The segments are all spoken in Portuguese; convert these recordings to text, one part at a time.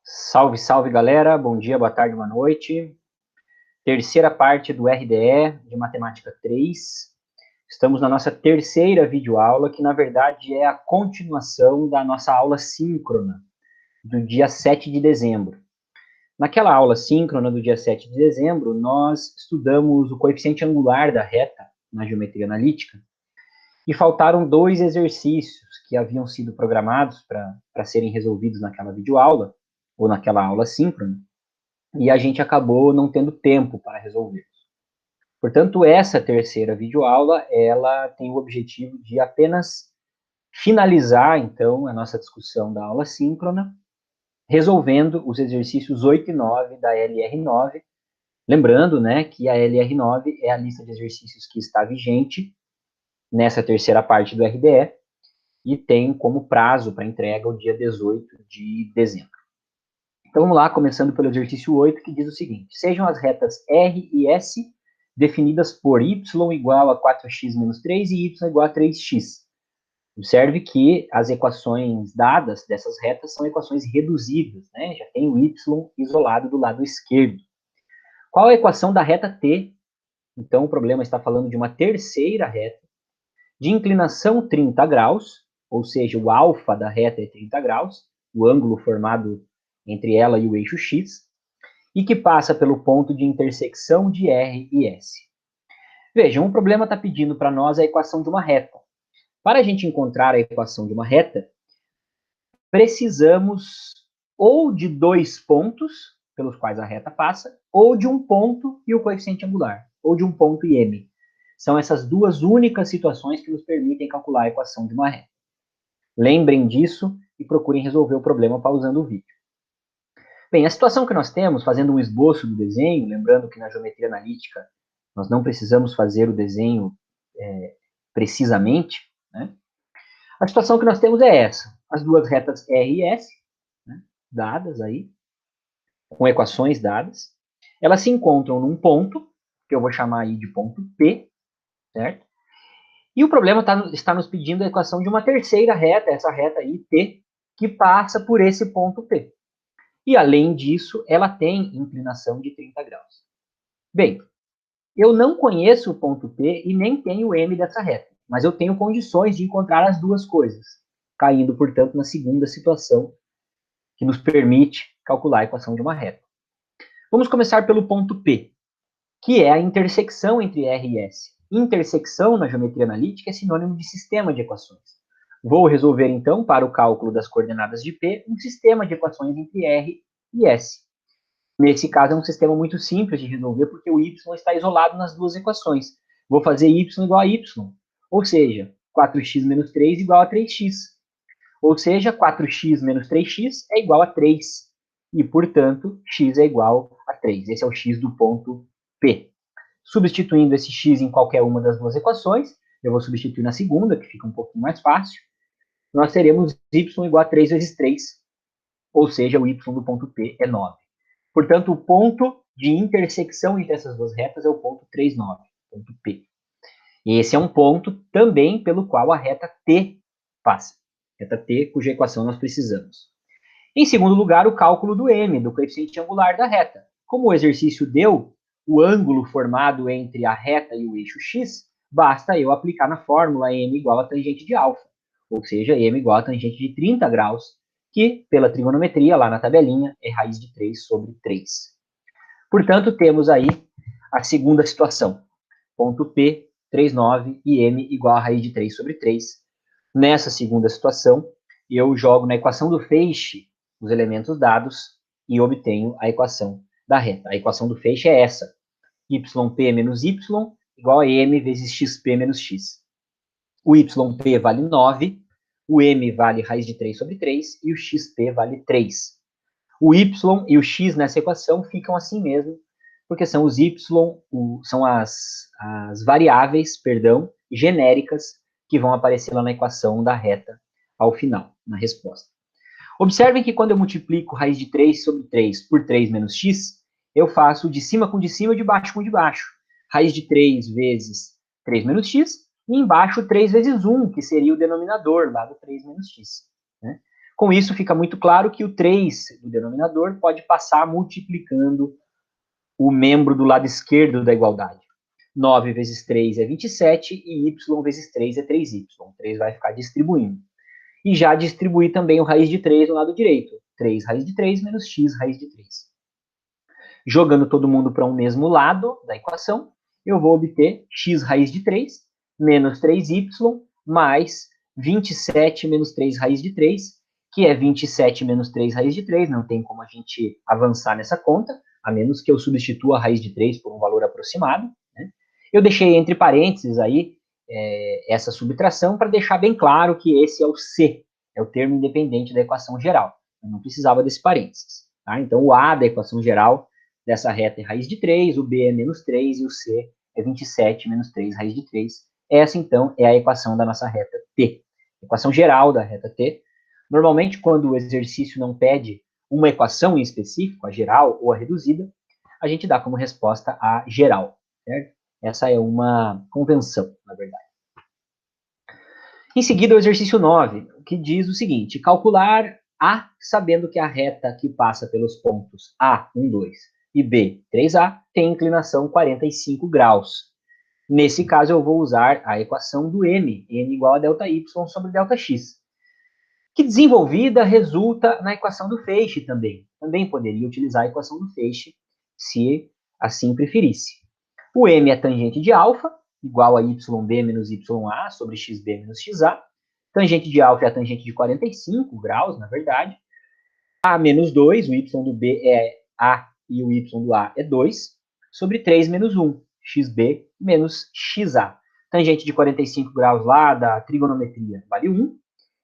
Salve, salve, galera. Bom dia, boa tarde, boa noite. Terceira parte do RDE de Matemática 3. Estamos na nossa terceira videoaula, que na verdade é a continuação da nossa aula síncrona do dia 7 de dezembro. Naquela aula síncrona do dia 7 de dezembro, nós estudamos o coeficiente angular da reta na geometria analítica e faltaram dois exercícios que haviam sido programados para serem resolvidos naquela videoaula, ou naquela aula síncrona, e a gente acabou não tendo tempo para resolver. Portanto, essa terceira videoaula, ela tem o objetivo de apenas finalizar, então, a nossa discussão da aula síncrona, resolvendo os exercícios 8 e 9 da LR9, lembrando, né, que a LR9 é a lista de exercícios que está vigente nessa terceira parte do RDE e tem como prazo para entrega o dia 18 de dezembro. Então vamos lá, começando pelo exercício 8, que diz o seguinte: sejam as retas R e S definidas por y igual a 4x menos 3 e y igual a 3x. Observe que as equações dadas dessas retas são equações reduzíveis, né? Já tem o y isolado do lado esquerdo. Qual a equação da reta T? Então o problema está falando de uma terceira reta de inclinação 30 graus, ou seja, o alfa da reta é 30 graus, o ângulo formado entre ela e o eixo x, e que passa pelo ponto de intersecção de R e S. Vejam, o problema está pedindo para nós a equação de uma reta. Para a gente encontrar a equação de uma reta, precisamos ou de dois pontos pelos quais a reta passa, ou de um ponto e o coeficiente angular, ou de um ponto e m. São essas duas únicas situações que nos permitem calcular a equação de uma reta. Lembrem disso e procurem resolver o problema pausando o vídeo. Bem, a situação que nós temos, fazendo um esboço do desenho, lembrando que na geometria analítica nós não precisamos fazer o desenho precisamente, né? A situação que nós temos é essa: as duas retas R e S, né, dadas aí, com equações dadas, elas se encontram num ponto, que eu vou chamar aí de ponto P, certo? E o problema está nos pedindo a equação de uma terceira reta, essa reta aí, T, que passa por esse ponto P. E, além disso, ela tem inclinação de 30 graus. Bem, eu não conheço o ponto P e nem tenho o M dessa reta, mas eu tenho condições de encontrar as duas coisas, caindo, portanto, na segunda situação, que nos permite calcular a equação de uma reta. Vamos começar pelo ponto P, que é a intersecção entre R e S. Intersecção, na geometria analítica, é sinônimo de sistema de equações. Vou resolver, então, para o cálculo das coordenadas de P, um sistema de equações entre R e S. Nesse caso, é um sistema muito simples de resolver, porque o y está isolado nas duas equações. Vou fazer y igual a y, ou seja, 4x menos 3 igual a 3x. Ou seja, 4x menos 3x é igual a 3. E, portanto, x é igual a 3. Esse é o x do ponto P. Substituindo esse x em qualquer uma das duas equações, eu vou substituir na segunda, que fica um pouquinho mais fácil, nós teremos y igual a 3 vezes 3, ou seja, o y do ponto P é 9. Portanto, o ponto de intersecção entre essas duas retas é o ponto 39, ponto P. E esse é um ponto também pelo qual a reta T passa. Reta T, cuja equação nós precisamos. Em segundo lugar, o cálculo do m, do coeficiente angular da reta. Como o exercício deu o ângulo formado entre a reta e o eixo x, basta eu aplicar na fórmula m igual a tangente de alfa, ou seja, m igual a tangente de 30 graus, que, pela trigonometria, lá na tabelinha, é raiz de 3 sobre 3. Portanto, temos aí a segunda situação. Ponto P, 3,9 e m igual a raiz de 3 sobre 3. Nessa segunda situação, eu jogo na equação do feixe os elementos dados e obtenho a equação da reta. A equação do feixe é essa: yp menos y igual a m vezes xp menos x. O yp vale 9, o m vale raiz de 3 sobre 3 e o xp vale 3. O y e o x nessa equação ficam assim mesmo, porque são os y, são as variáveis, genéricas que vão aparecer lá na equação da reta ao final, na resposta. Observem que quando eu multiplico raiz de 3 sobre 3 por 3 menos x, eu faço de cima com de cima, de baixo com de baixo. Raiz de 3 vezes 3 menos x, e embaixo 3 vezes 1, que seria o denominador lá do 3 menos x. Né? Com isso, fica muito claro que o 3 do denominador pode passar multiplicando o membro do lado esquerdo da igualdade. 9 vezes 3 é 27 e y vezes 3 é 3y. O 3 vai ficar distribuindo. E já distribuir também o raiz de 3 no lado direito. 3 raiz de 3 menos x raiz de 3. Jogando todo mundo para um mesmo lado da equação, eu vou obter x raiz de 3 menos 3y mais 27 menos 3 raiz de 3, que é 27 menos 3 raiz de 3, não tem como a gente avançar nessa conta, a menos que eu substitua a raiz de 3 por um valor aproximado. Né? Eu deixei entre parênteses aí essa subtração para deixar bem claro que esse é o C, é o termo independente da equação geral. Eu não precisava desse parênteses. Tá? Então, o A da equação geral dessa reta é raiz de 3, o B é menos 3 e o C é 27 menos 3 raiz de 3. Essa, então, é a equação da nossa reta T. Equação geral da reta T. Normalmente, quando o exercício não pede uma equação em específico, a geral ou a reduzida, a gente dá como resposta a geral. Certo? Essa é uma convenção, na verdade. Em seguida, o exercício 9, que diz o seguinte: calcular A, sabendo que a reta que passa pelos pontos A, 1, 2, e B, 3A, tem inclinação 45 graus. Nesse caso, eu vou usar a equação do M igual a ΔY sobre ΔX, que desenvolvida resulta na equação do feixe também. Também poderia utilizar a equação do feixe, se assim preferisse. O M é tangente de alfa, igual a YB menos YA sobre XB menos XA. Tangente de alfa é a tangente de 45 graus, na verdade. A menos 2, o Y do B é A e o Y do A é 2, sobre 3 menos 1, XB menos XA. Tangente de 45 graus lá da trigonometria vale 1,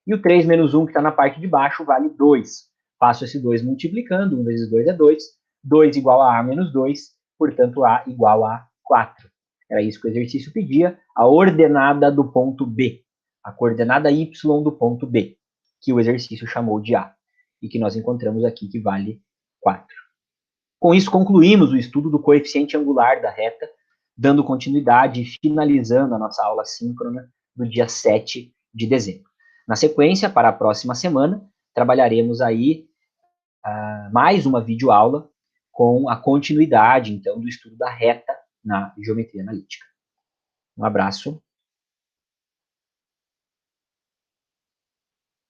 e o 3 menos 1 que está na parte de baixo vale 2. Passo esse 2 multiplicando, 1 vezes 2 é 2, 2 igual a menos 2, portanto A igual a 4. Era isso que o exercício pedia, a ordenada do ponto B, a coordenada Y do ponto B, que o exercício chamou de A, e que nós encontramos aqui que vale 4. Com isso, concluímos o estudo do coeficiente angular da reta, dando continuidade e finalizando a nossa aula síncrona do dia 7 de dezembro. Na sequência, para a próxima semana, trabalharemos aí mais uma videoaula com a continuidade, então, do estudo da reta na geometria analítica. Um abraço.